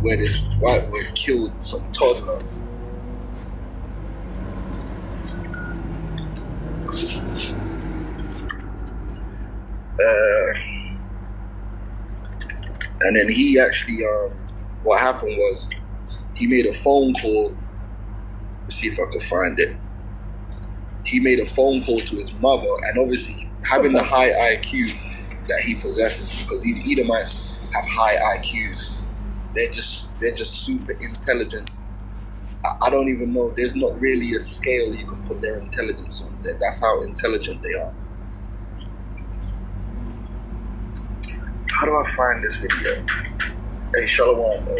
where this white boy killed some toddler. And then he actually, what happened was he made a phone call. Let's see if I could find it. He made a phone call to his mother, and obviously having the high IQ that he possesses, because these Edomites have high IQs. They're just super intelligent. I don't even know. There's not really a scale you can put their intelligence on. That's how intelligent they are. How do I find this video? Hey, Shalom. How do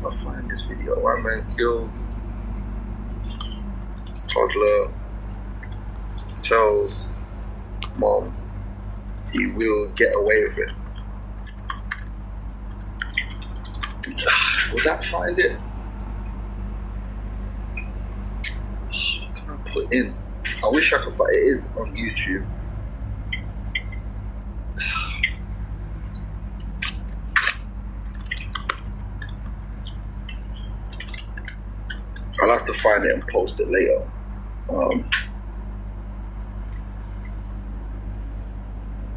I find this video? One man kills toddler, tells mom he will get away with it. Will that find it? What can I put in? I wish I could find it. It is on YouTube. I'll have to find it and post it later.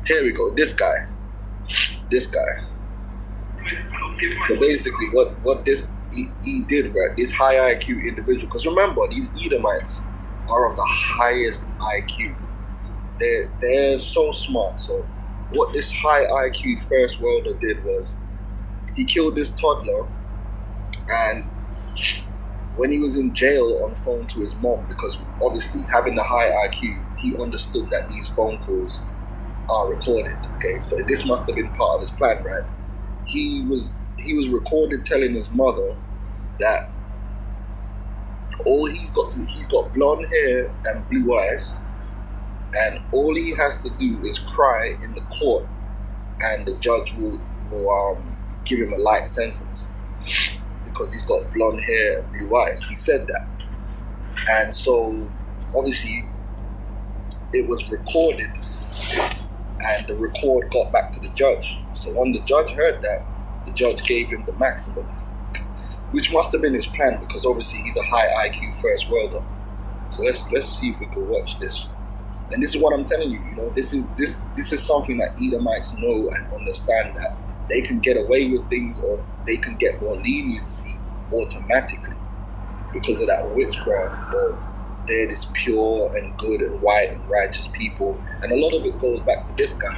Here we go. This guy. So basically, what this he did, right? This high IQ individual. Because remember, these Edomites are of the highest IQ. They're so smart. So what this high IQ first worlder did was he killed this toddler, and when he was in jail on phone to his mom, because obviously having the high IQ, he understood that these phone calls are recorded. Okay, so this must have been part of his plan, right? He was recorded telling his mother that he's got blonde hair and blue eyes, and all he has to do is cry in the court, and the judge will give him a light sentence because he's got blonde hair and blue eyes. He said that, and so obviously it was recorded, and the record got back to the judge. So when the judge heard that, the judge gave him the maximum, which must have been his plan, because obviously he's a high IQ first worlder. So let's see if we can watch this. And this is what I'm telling you. You know, this is something that Edomites know and understand, that they can get away with things, or they can get more leniency automatically because of that witchcraft of they're this pure and good and white and righteous people. And a lot of it goes back to this guy,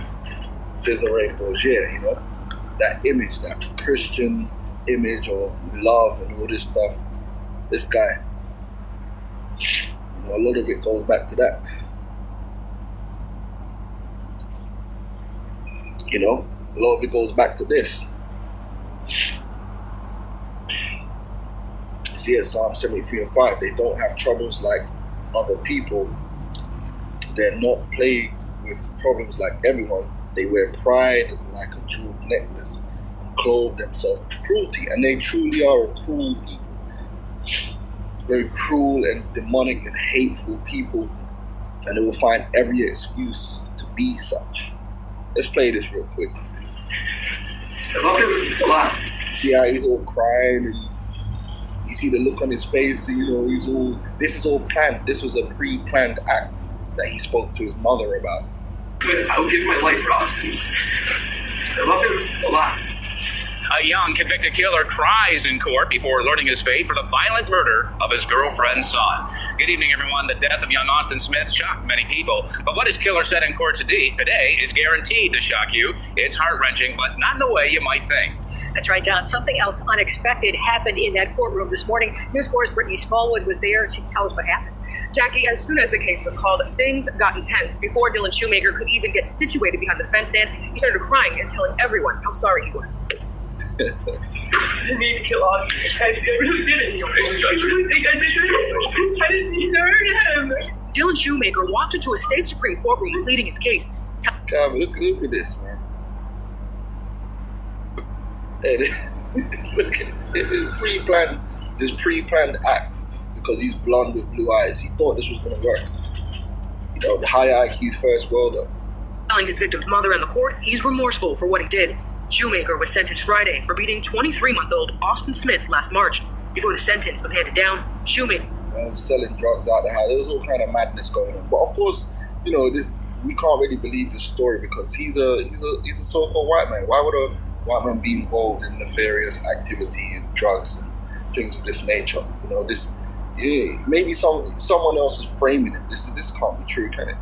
Cesare Borgia, you know, that image, that Christian image of love and all this stuff. This guy, you know, a lot of it goes back to that. You know, a lot of it goes back to this. See it, Psalm 73 and 5. They don't have troubles like other people. They're not plagued with problems like everyone. They wear pride like a jeweled necklace and clothe themselves with cruelty. And they truly are a cruel people. Very cruel and demonic and hateful people. And they will find every excuse to be such. Let's play this real quick. See how he's all crying, and you see the look on his face. You know, this is all planned. This was a pre-planned act that he spoke to his mother about. I would give my life for Austin. I love him a lot. A young convicted killer cries in court before learning his fate for the violent murder of his girlfriend's son. Good evening, everyone. The death of young Austin Smith shocked many people, but what his killer said in court today is guaranteed to shock you. It's heart-wrenching, but not in the way you might think. That's right, Don. Something else unexpected happened in that courtroom this morning. News 4's Brittany Smallwood was there. She can tell us what happened. Jackie, as soon as the case was called, things got intense. Before Dylan Shoemaker could even get situated behind the defense stand, he started crying and telling everyone how sorry he was. I didn't mean to kill Austin. I really didn't. I really think I did. I didn't mean to hurt him. Dylan Shoemaker walked into a state Supreme courtroom pleading his case. Come, look at this, man. Hey, look at it. This pre-planned act, because he's blonde with blue eyes. He thought this was going to work. You know, the high IQ first worlder. Telling his victim's mother and the court he's remorseful for what he did. Shoemaker was sentenced Friday for beating 23-month-old Austin Smith last March. Before the sentence was handed down, Shoemaker was selling drugs out the house. There was all kind of madness going on. But of course, you know, we can't really believe this story because he's a so-called white man. Why would a white man be involved in nefarious activity and drugs and things of this nature? You know, maybe someone else is framing it. This can't be true, can it?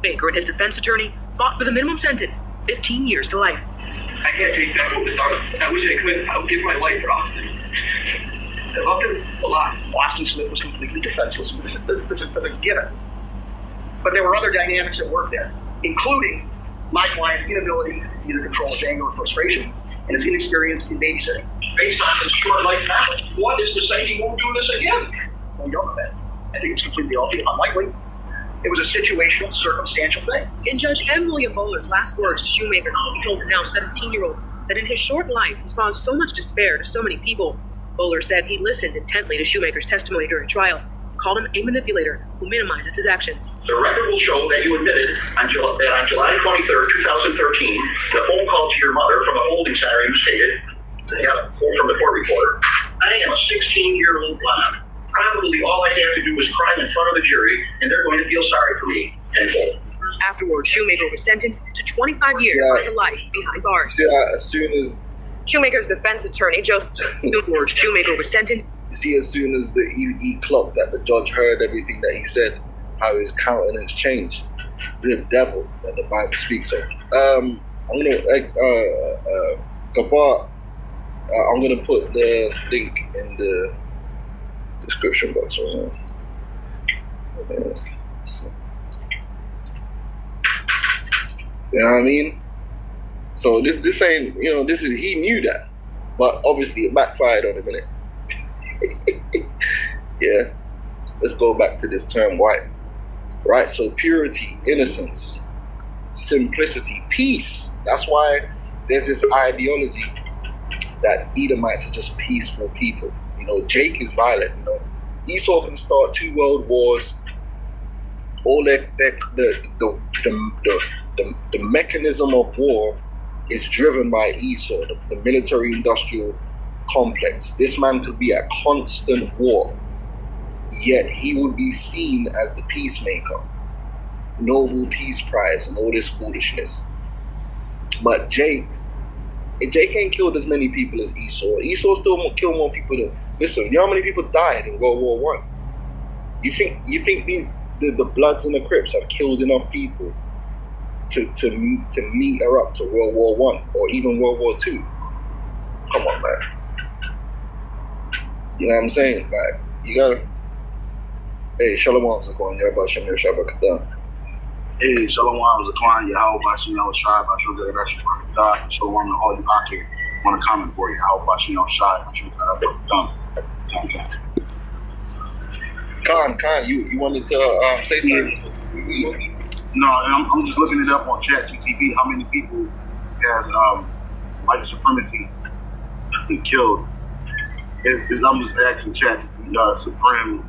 Baker and his defense attorney fought for the minimum sentence, 15 years to life. I can't take that what was done. I wish I could. I would give my life for Austin. I loved him a lot. Austin Smith was completely defenseless. That's a given. But there were other dynamics at work there, including my client's inability to either control his anger or frustration and his inexperience in babysitting. Based on his short life now, what is to say he won't do this again? Well, we don't know that. I think it's completely unlikely. It was a situational, circumstantial thing. In Judge M. William Bowler's last words to Shoemaker, he told the now 17-year-old that in his short life he's caused so much despair to so many people. Bowler said he listened intently to Shoemaker's testimony during trial, called him a manipulator who minimizes his actions. The record will show that you admitted that on July 23rd, 2013, the phone call to your mother from the holding center you stated, from the court reporter, I am a 16-year-old blonde. Probably all I have to do is cry in front of the jury, and they're going to feel sorry for me. End quote. Afterwards, Shoemaker was sentenced to 25 years to life behind bars. As soon as Shoemaker's defense attorney, Joseph Shoemaker, was sentenced. As soon as he clocked that the judge heard everything that he said, how his countenance changed. The devil that the Bible speaks of. I'm gonna put the link in the description box right now. You know what I mean? So this ain't, he knew that, but obviously it backfired on him, innit? Yeah. Let's go back to this term white. Right? So purity, innocence, simplicity, peace. That's why there's this ideology that Edomites are just peaceful people. You know, Jake is violent. You know, Esau can start 2 world wars. All the mechanism of war is driven by Esau, the military-industrial complex. This man could be at constant war, yet he would be seen as the peacemaker, Nobel Peace Prize, and all this foolishness. But Jake ain't killed as many people as Esau. Esau still killed more people than. Listen, you know how many people died in World War I? You think the Bloods and the Crips have killed enough people to meet her up to World War I or even World War II? Come on, man. You know what I'm saying? Like, you gotta. Hey, Shalom Zakwan, Yabashim Shabakata. Hey, Shalom Zakwan, Yahweh Bashim Shai, Bashim Shabakata, Shalom to all you out here. Want to comment for you? Yahweh Bashim Shai, Bashim Shabakata. Khan, you wanted to say something? No, I'm just looking it up on ChatGPT. How many people has white supremacy killed? I'm just asking ChatGPT, Supreme.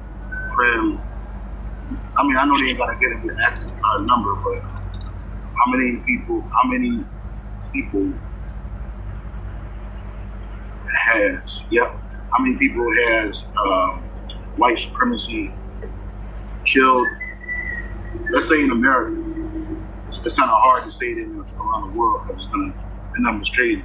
I mean, I know they ain't gotta get into a number, but how many people has? Yep. How many people has white supremacy killed? Let's say in America. It's kind of hard to say it around the world because the number's crazy.